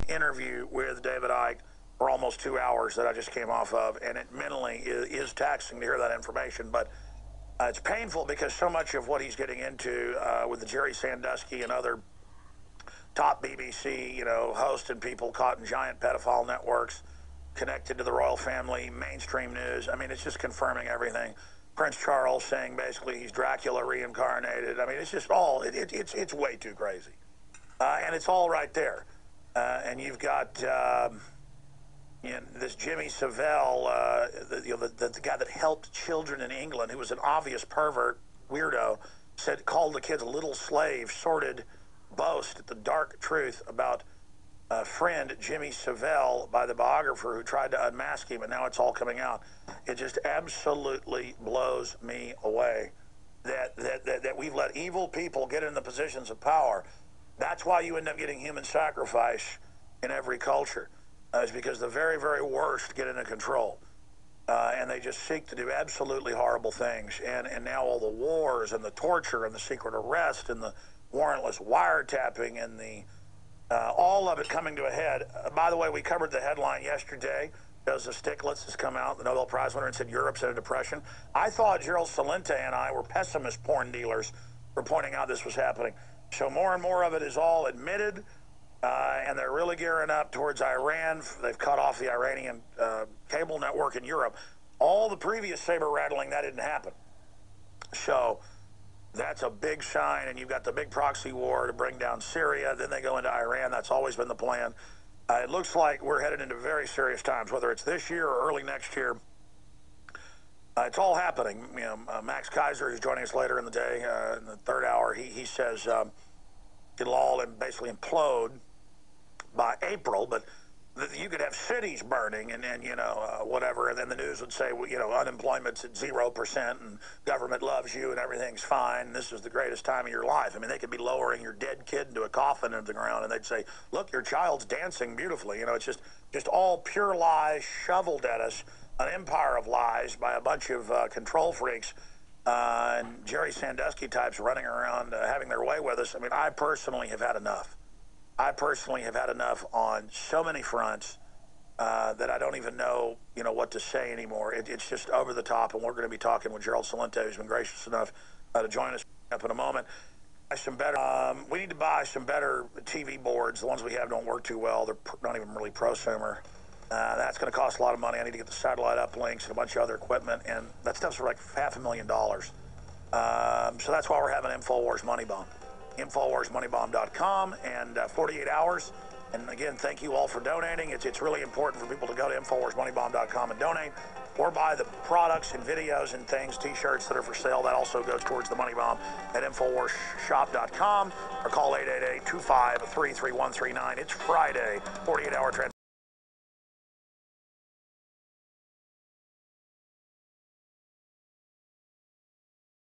interview with David Icke for almost 2 hours that I just came off of, and it mentally is taxing to hear that information. But it's painful because so much of what he's getting into with the Jerry Sandusky and other top BBC, hosts and people caught in giant pedophile networks connected to the royal family, mainstream news. I mean, it's just confirming everything. Prince Charles saying basically he's Dracula reincarnated. I mean, it's just all, it's way too crazy. And it's all right there. And you've got this Jimmy Savile, the guy that helped children in England, who was an obvious pervert, weirdo, called the kids little slaves, sordid boast at the dark truth about a friend, Jimmy Savile, by the biographer who tried to unmask him, and now it's all coming out. It just absolutely blows me away that we've let evil people get in the positions of power. That's why you end up getting human sacrifice in every culture, is because the very, very worst get into control. And they just seek to do absolutely horrible things. And now all the wars and the torture and the secret arrest and the warrantless wiretapping and the all of it coming to a head. By the way, we covered the headline yesterday. Joseph Stiglitz has come out, the Nobel Prize winner, and said Europe's in a depression. I thought Gerald Celente and I were pessimist porn dealers for pointing out this was happening. So more and more of it is all admitted, and they're really gearing up towards Iran. They've cut off the Iranian cable network in Europe. All the previous saber rattling, that didn't happen. So that's a big sign, and you've got the big proxy war to bring down Syria. Then they go into Iran. That's always been the plan. It looks like we're headed into very serious times, whether it's this year or early next year. It's all happening. Max Kaiser, who's joining us later in the day, in the third hour, he says it'll all basically implode by April, but you could have cities burning and whatever, and then the news would say, unemployment's at 0% and government loves you and everything's fine. This is the greatest time of your life. I mean, they could be lowering your dead kid into a coffin into the ground, and they'd say, look, your child's dancing beautifully. It's just all pure lies shoveled at us, an empire of lies by a bunch of control freaks and Jerry Sandusky types running around having their way with us. I mean, I personally have had enough. I personally have had enough on so many fronts that I don't even know, what to say anymore. It's just over the top, and we're going to be talking with Gerald Celente, who's been gracious enough to join us up in a moment. We need to buy some better TV boards. The ones we have don't work too well. They're not even really prosumer. That's going to cost a lot of money. I need to get the satellite uplinks and a bunch of other equipment, and that stuff's for like $500,000. So that's why we're having InfoWars Money Bomb. InfoWarsMoneyBomb.com, and 48 hours. And again, thank you all for donating. It's really important for people to go to InfoWarsMoneyBomb.com and donate, or buy the products and videos and things, T-shirts that are for sale. That also goes towards the Money Bomb at InfoWarsShop.com, or call 888-253-3139. It's Friday, 48-hour transfer.